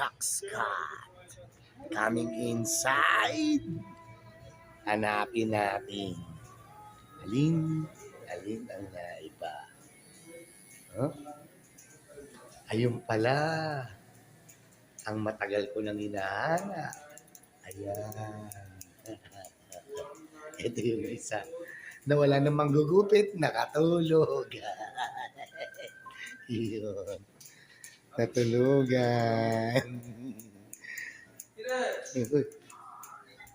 Rockscott coming inside. Hanapin natin. Alin ang naiba? Huh? Ayun pala. Ang matagal ko nang hinahanap. Ayan. Ito yung isa. Na wala namang gugupit, nakatulog. Yun. Natulugan.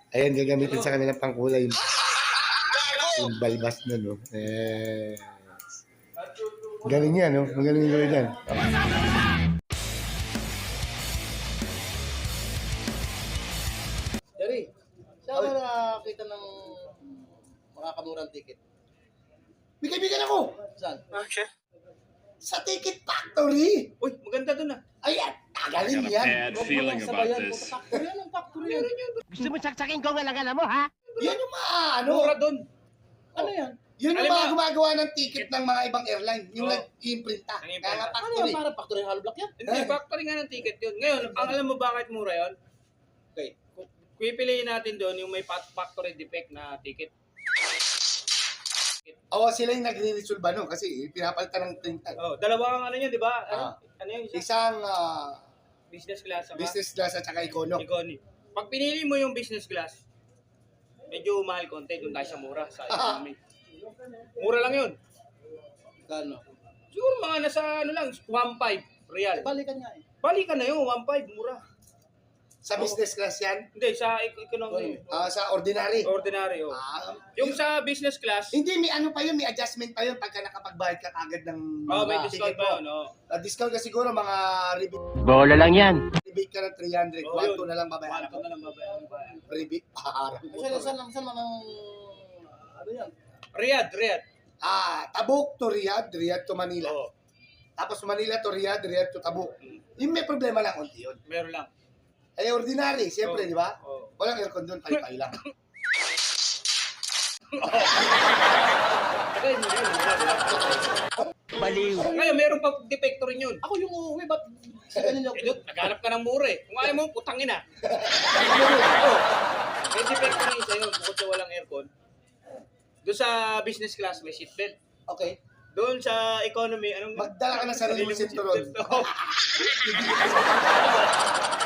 Ayan, gagamitin sa kanilang pangkulay. Yung balbas na, no? Yes. Galing yan, no? Magaling gawin yan. Jerry, saan ka nakakita ng makakamurang ticket? May kaibigan ako! Saan? Okay. Sa Ticket Factory! Uy, maganda dun ah. Ayan, galing yan. Bad feeling about this. Factory yan, ang factory yan. Gusto mo saksakin ko ang alagala mo, ha? Yan yung mga ano. Mura dun. Ano yan? Yun yung Alam mga mo- gumagawa ng ticket ng mga ibang airline. Yung Oo. nag-imprinta. Nag-imprinta. Kaya nga Ano factory. yan? Parang factory hollow block yan? Hindi, factory nga ng ticket yun. Ngayon, ang alam mo bakit mura yun? Okay. Kung pipiliin natin doon yung may factory defect na ticket. Oo, sila yung nagre-resolve no? Kasi pinapalitan ng printer. Oh, dalawa ang ano yun, di ba? Ano yung isa? Isang Business class. Saka business class at saka econo. economy. Pag pinili mo yung business class, medyo mahal konti. Doon tayo sa mura, sa economy. Mura lang yun. Gano? Siguro mga nasa ano lang, 1.5 real. Balikan nga eh. Balikan na yun, 1.5, mura. Sa business class yan. Hindi, sa economy. Sa ordinary. Ordinary, oh. Yung sa business class, Hindi, may ano pa yun, may adjustment pa yun pagka nakapagbayad ka kagad ng may mga discount ticket pa mo. yun, oh. Discount ka siguro mga Bola lang yan. rebate ka ng 300. Oh, 1 yun. na lang babayaran Wala mo. na lang babayaran mo. Rebate. Saan man ang... Ano yan? Riyadh. Tabuk to Riyadh, Riyadh to Manila. Oo, Tapos Manila to Riyadh, Riyadh to Tabuk. Yung may problema lang unti yun. meron lang. Eh, ordinary, siyempre, Oo. di ba? Oo. Walang aircon doon, pay-pay lang. Okay, hindi yun. Baliw. Ngayon, meron pa defecto rin yun. Ako yung uuwi, ba't ganyan yung... Eh, doon, naghanap ka ng mura eh. Kung ayaw mo, putangin na. Oh. May defecto rin isa yun, bukod sa walang aircon. Doon sa business class, may seatbelt. Okay. Doon sa economy, anong... Magdala ka ng sarili mong sinturon. Oo.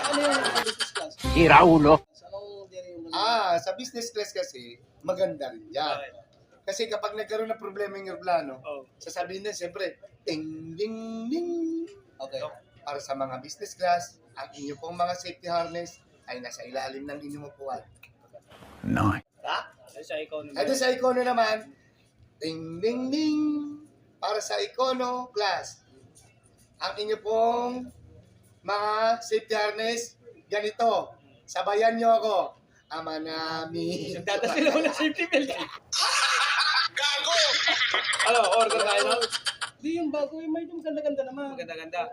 Ano yung business class? Sira ulo. Anong Jerry yung... Sa business class kasi, maganda rin yan. Okay. Kasi kapag nagkaroon ng problema yung aeroplano, Oh. sasabihin din siyempre, ting, ding, ding. Okay. Para sa mga business class, ang inyo pong mga safety harness ay nasa ilalim ng inyong upuan. Nice. Ha? Doon sa economy. Ito sa econo naman, ding, ding, ding. Para sa econo class, ang inyo pong mga safety harness, ganito. Sabayan nyo ako. Ama namin. Nagdadasila mo ng safety belt. Gago! Ano, order tayo no? Di yung bago, yung may ganda-ganda naman. Maganda-ganda.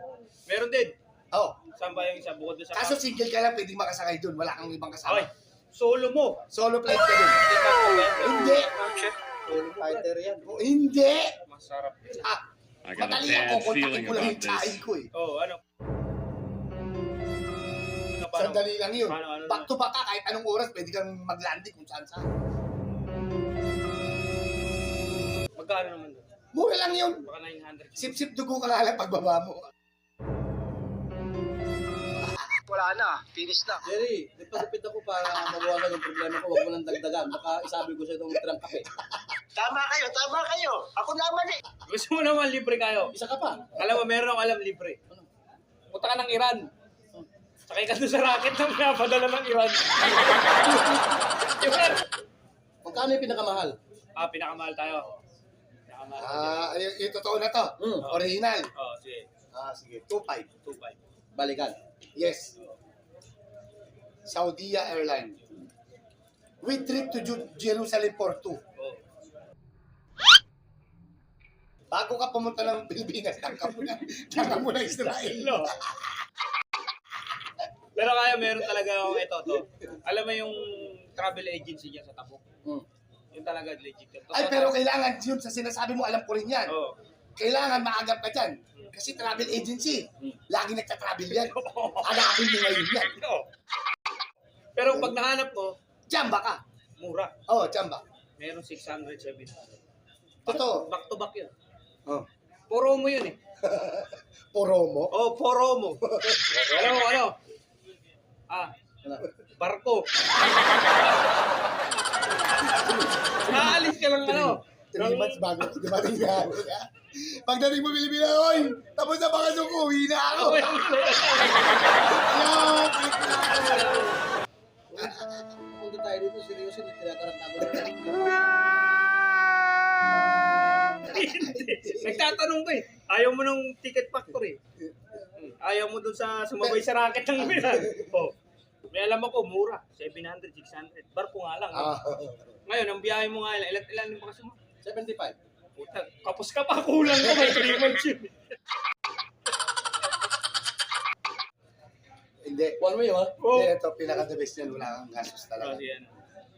Meron din. Oh, Saan ba yung isa? Bukod doon sa... kaso single ka lang, pwedeng makasakay dun. Wala kang ibang kasama. Okay. Solo mo. Solo flight ka dun. Hindi. Solo fighter yan. Oh, hindi. Masarap. I got a Madali ako. bad Kontakin feeling ko lang about yung tsahin this. ko eh. Oh, ano? Paano? Sandali lang yun. Paano? Back to back ka, kahit anong oras, pwede kang mag-landing kung saan saan. Magkano naman doon? Mura lang yun. Baka 900. Sip-sip dugo ka lang pagbaba mo. Wala na. Finish na. Jerry, nagpagupit ako para mabawasan yung problema ko. Huwag mo nang dagdagan. Baka isabi ko sa itong tirang kape. Tama kayo. Ako naman eh. Gusto mo naman libre kayo. Isa ka pa. Alam mo, meron akong alam libre. Punta ka ng Iran. Sakay ka doon sa rocket na pinapadala ng Iran. Yung Magkano yung pinakamahal? pinakamahal tayo. Pinakamahal. Yung totoo na to. Original. Oh, sige. Sige. 2.5. 2.5. Balikan. Yes. Saudia Airline. With trip to Jerusalem for 2. Oh. Bago ka pumunta ng Pilipinas, tangka mo na Israel. No. Pero kaya meron talaga akong ito to. Alam mo yung travel agency niya sa Tabuk? Yung talaga legit. Ay, pero kailangan yun sa sinasabi mo, alam ko rin yan. Oh. kailangan maagap ka dyan. Kasi travel agency, lagi nagta-travel yan. Hanapin mo ngayon yan. Oo. Pero pag nahanap mo, Jamba ka. mura. Oo, jamba. Meron 600, 700. Totoo. Back to back yun. Oh. Puro mo yun eh. Puro mo. Oh, puro mo. Ano? Ano? Barko. Naalis ka lang ano. 3 months bago dumating ka. Pagdating mo Pilipina, oy, tapos na baka ko, uwi na ako. Ayun, Punta tayo dito, seryoso, tinataranta ko na. Nagtatanong ko eh. Ayaw mo ng ticket factory. Ayaw mo dun sa sumabay sa racket ng bilan. Oh. May alam ako, mura. 700, 600. Barko nga lang. Ah, Ngayon, ang biyahe mo nga, ilan yung bakasyon mo? 75. Puta, kapos ka pa, kulang ko. May 3 months yun. hindi. One way, ha? Oh. Hindi, ito, pinaka-the best yan, wala kang gastos talaga. Kasi yan.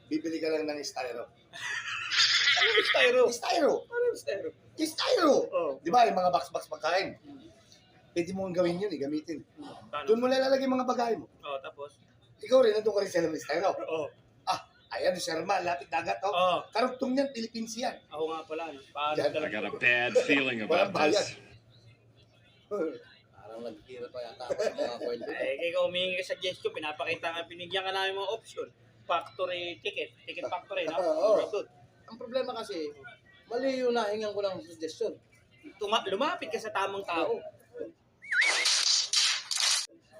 Bibili ka lang ng styro. Ano yung styro? Styro! Ano yung styro? Styro! Oh. Di ba, yung mga box-box pagkain. Pwede mo gawin yun, gamitin. Paano? Doon mo lalagay mga bagay mo. Oh, tapos? Ikaw rin, nandun ka rin sa ng styro. Oh. Ayan, Sherman, lapit dagat, oh. Oh. Karugtong yan, Philippines yan. Ako nga pala, no? Paano Yan. I talaga? got a bad feeling Walang about bayad. this. Parang naghihirap pa yata ako sa mga kwento. Eh, ikaw humingi ka suggestion, pinapakita nga, binigyan ka namin mga option. Factory ticket factory, no? Oo. Good. Ang problema kasi, mali yung nahingan ko ng suggestion. Lumapit ka sa tamang tao.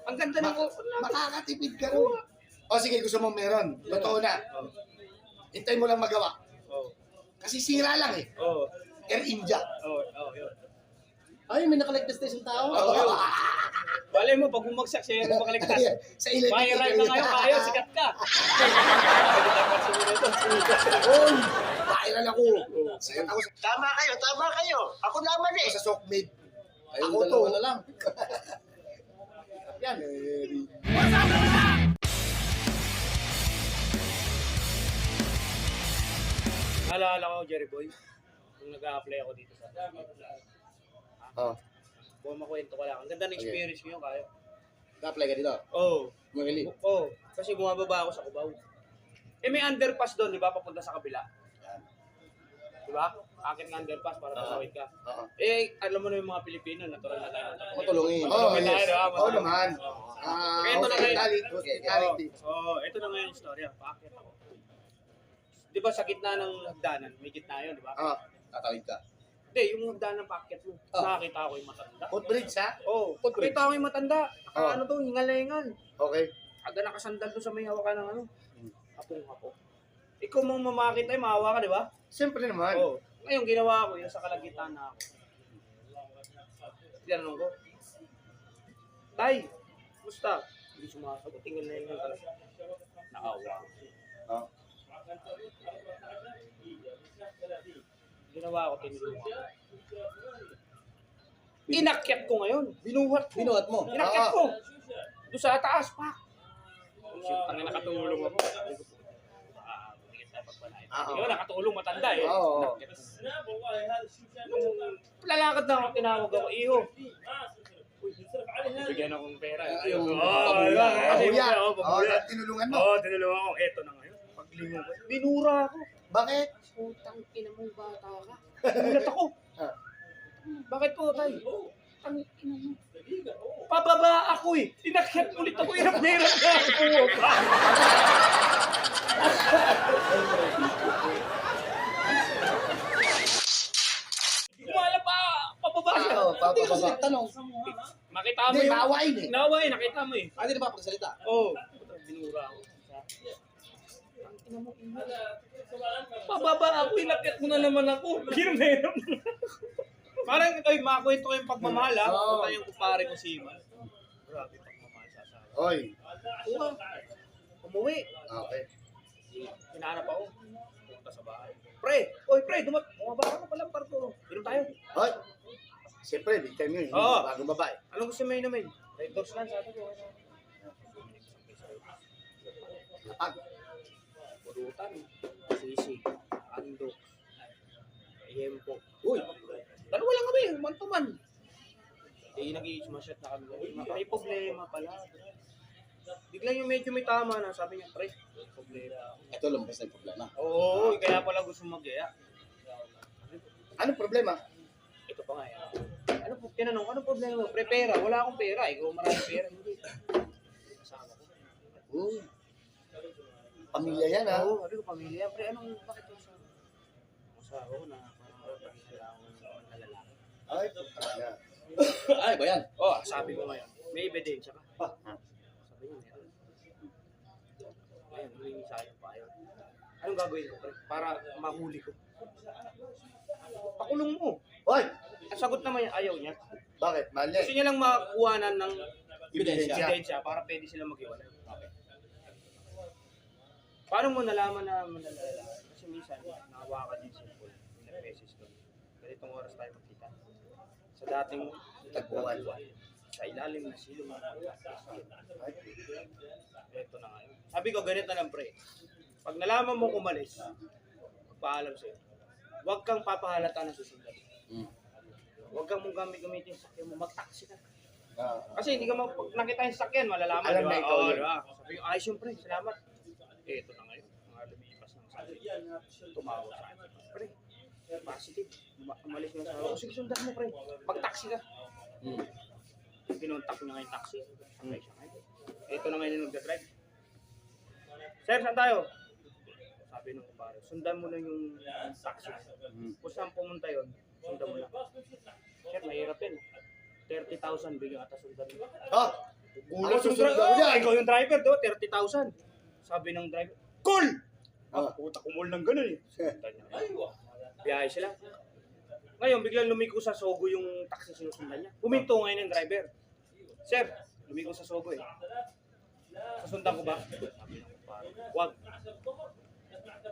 Ang ganda ng Makakatipid ka rin. O sige, gusto mong meron. Totoo na. Hintay mo lang magawa. Oh. Kasi sira lang eh. Oh. Air India. Oh, yun. Ay, may nakaligtas na isang tao. Oh. Balay mo, pag bumagsak siya yung makaligtas. Sa ilan. Viral ka ngayon, kaya, sikat ka. Oy! Viral ako. Sikat ako Tama kayo. Ako naman eh. sa Sockmade. Ayun, Ako dalawa to. na lang. Yan. Naalala ko, Jerry Boy, nung nag-a-apply ako dito sa... Oh. Buwan makwento ko lang. Ang ganda ng experience ko yun, kayo. Na-apply ka dito. Oo. Mamili. Oo. Kasi bumababa ako sa Cubao. Eh, may underpass doon, di ba? Papunta sa kabila. Di ba? Akit ng underpass para pasawid ka. Oo. Eh, alam mo na yung mga Pilipino, natural na tayo. Matulungin. Oh, Matulungin tayo, yes. di ba? Oo naman. Kaya ito na ngayon. Hospitality. Oo, ito na ngayon yung storya. Paakit ako. Di ba sa gitna ng hagdanan, may gitna yun, di ba? Ah, Tatawid ka. Hindi, yung hagdanan paakyat mo. Nakakita ko yung matanda. footbridge ha? Oo, Footbridge. nakita ko yung matanda. Oh. Ano to, hingal-hingal. Okay. Aga nakasandal doon sa may hawakan ng ano. Hapong-hapo. Ikaw mong mamakit ay mahawa ka, di ba? Siyempre naman. Oo. Ngayon, ginawa ko yun sa kalagitnaan na ako. Tinanong ko, Tay, musta? Hindi sumasagot. Tingnan na yung nakawa. Oh. Ginawa ko, tinulungan ko. Inakyat ko ngayon. Binuhat ko. Binuhat mo. Inakyat ko. Doon sa taas, pa. Ang nakatulong ako. Sabi ko, hindi tayo pagpanayin. Yun, nakatulong matanda eh. Oo. Inakyat ko. Nung lalakad na ako, tinawag ako, iho. Bigyan akong pera. Yung pabuya. Pabuya. Oo, pabuya. Tinulungan mo. Oo, tinulungan ako. Eto na ngayon. Paglingon ko. Binura ako. Bakit? Putang ina mong bata ka. Nagulat ako. Ah. Bakit po, tay? Ang ina mo. Pababa ako eh. Inakyat ulit ako. Hirap na ako. Kumala pa. Pababa siya. Oo, Hindi kasi papababa. nagtanong. Nakita mo Hindi, yung... maawain eh. Naway, nakita mo eh. Hindi na papagsalita. Oo. Binura ako. Ang ina mo, ina. Pababa ako, inakyat mo na naman ako. Hirap na hirap na. Parang, ay, makakwento ko yung pagmamahal ha. Oo. Punta yung kumpare ko si Iman. Grabe pagmamahal sa asawa. Oy. Oo. Umuwi. Okay. Hinahanap ako. Punta sa bahay. Pre! Oy, pre! Bumaba ka pala ang parto. Inom tayo. Hoy. Siyempre, big time yun. Oo. Bago babae. Anong gusto mo inumin? Red Doors lang, sabi ko. Lapag. Pulutan. Sisig. Ando. Yempo. Uy! Dalawa lang kami. man. Eh, nag-i-smash na kami. May problema pala. Biglang yung medyo may tama na, sabi niya, pre, may problema. Ito lumabas na yung problema. Oo, kaya pala gusto mag-gaya. Anong problema? Ito pa nga yan. Ano po, tinanong, ano problema? Pre, pera. Wala akong pera. Ikaw maraming pera. Hindi. Kasama ko. Oh. Pamilya yan, ha? Oo, sabi ko, pamilya. Pre, anong, bakit yung sa... Asawa ko na parang pag-kailangan ng lalaki. Ay, puta na. Ay, ba yan? Oh, sabi ko ngayon, may ebidensya ka. Sabi niya, meron. Ngayon, humingi sa akin pa yun. Anong gagawin ko, pre? Para mahuli ko. Pakulong mo. Hoy! Ang sagot naman niya, ayaw niya. Bakit? Mali. Gusto niya lang makuhanan ng Ebidensya. ebidensya para pwede sila mag-iwalay. Okay. Paano mo nalaman na manlalala? Kasi minsan, nakawakan din sa pool. Ilang beses doon. Ganitong oras tayo magkita. Sa dating Tagpuan. sa ilalim na silong. Ito na ngayon. Sabi ko, ganito lang pre. Pag nalaman mo umalis, magpaalam sa'yo. Huwag kang papahalata na susundan. Huwag kang mong gamitin sa sakyan mo. Mag-taxi ka. Kasi hindi ka pag nakita yung sakyan, malalaman. Alam diba? na ikaw Oo, yun. diba? Sabi ko, ayos yung pre, salamat. Ito na ngayon. Mga lumipas ng sabi. Tumawag sa akin. Pre, positive. Umalis na sa ako. Sige, sundan mo pre. Mag-taxi ka. Pinuntak niya ngayon taxi. Sakay siya ngayon. Ito na ngayon yung nagdadrive. Sir, saan tayo? Sabi nung kumpare, sundan mo na yung taxi. Kung saan pumunta yun, sundan mo na. Sir, mahirap yun. 30,000 bigyan ata sundan mo. Ha? Ulo Ako susunod ako dyan. Ikaw yung driver, do, 30,000. Sabi ng driver, cool! Ah. Puta, kumul ng ganun eh. Sundan niya. Biyahe sila. Ngayon, biglang lumiko sa Sogo yung taxi sinusundan niya. Huminto ngayon yung driver. Sir, lumiko sa Sogo eh. Sasundan ko ba? Sabi ng kumpare, wag.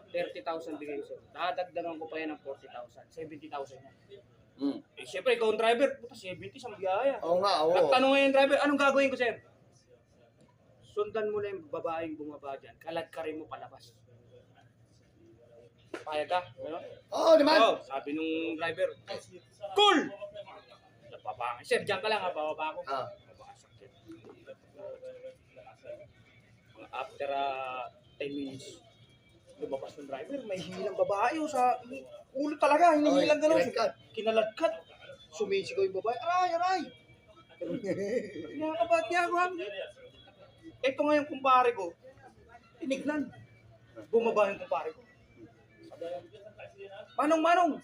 30,000 bigay ko sir. Dadagdagan ko pa yan ng 40,000. 70,000 yan. Eh, siyempre, ikaw ang driver. Puta, 70 sa biyaya. Oo nga, oo. Nagtanong ngayon yung driver, anong gagawin ko sir? Sundan mo na yung babaeng bumaba dyan. Kaladkarin mo palabas. Payag ka? Ano? Oo naman. Oo, sabi nung driver, cool! Napapangin. Sir, dyan ka lang ha, bababa ako. Ah. Babasok yan. After 10 minutes, lumabas ng driver, may hinilang babae sa ulo talaga, hinihilang gano'n. kinalagkat. Kinaladkat. Sumisigaw yung babae, aray, aray! Kaya ka ba't niya ako? Ito nga yung kumpare ko, tinignan. Bumaba yung kumpare ko. Manong!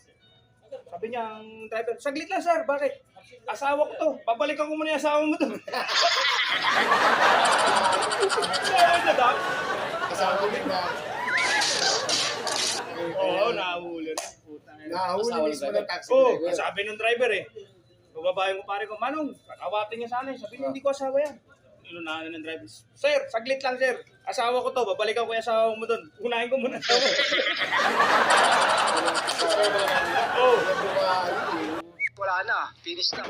Sabi niya ang driver, saglit lang sir, bakit? Asawa ko to, babalikan ko muna yung asawa mo to. Sabi niya daw. Kasama ko na. Oo, nahuli rin. Nahuli mismo ng taxi Oo, driver. sabi ng driver eh. Bababa yung kumpare ko, Manong, awatin niya sana eh. Sabi niya, hindi ko asawa yan. Inunahan ng driver, sir, saglit lang sir. Asawa ko to, babalikan ko yung asawa mo doon. Unahin ko muna asawa. Oo. Wala na, finish na.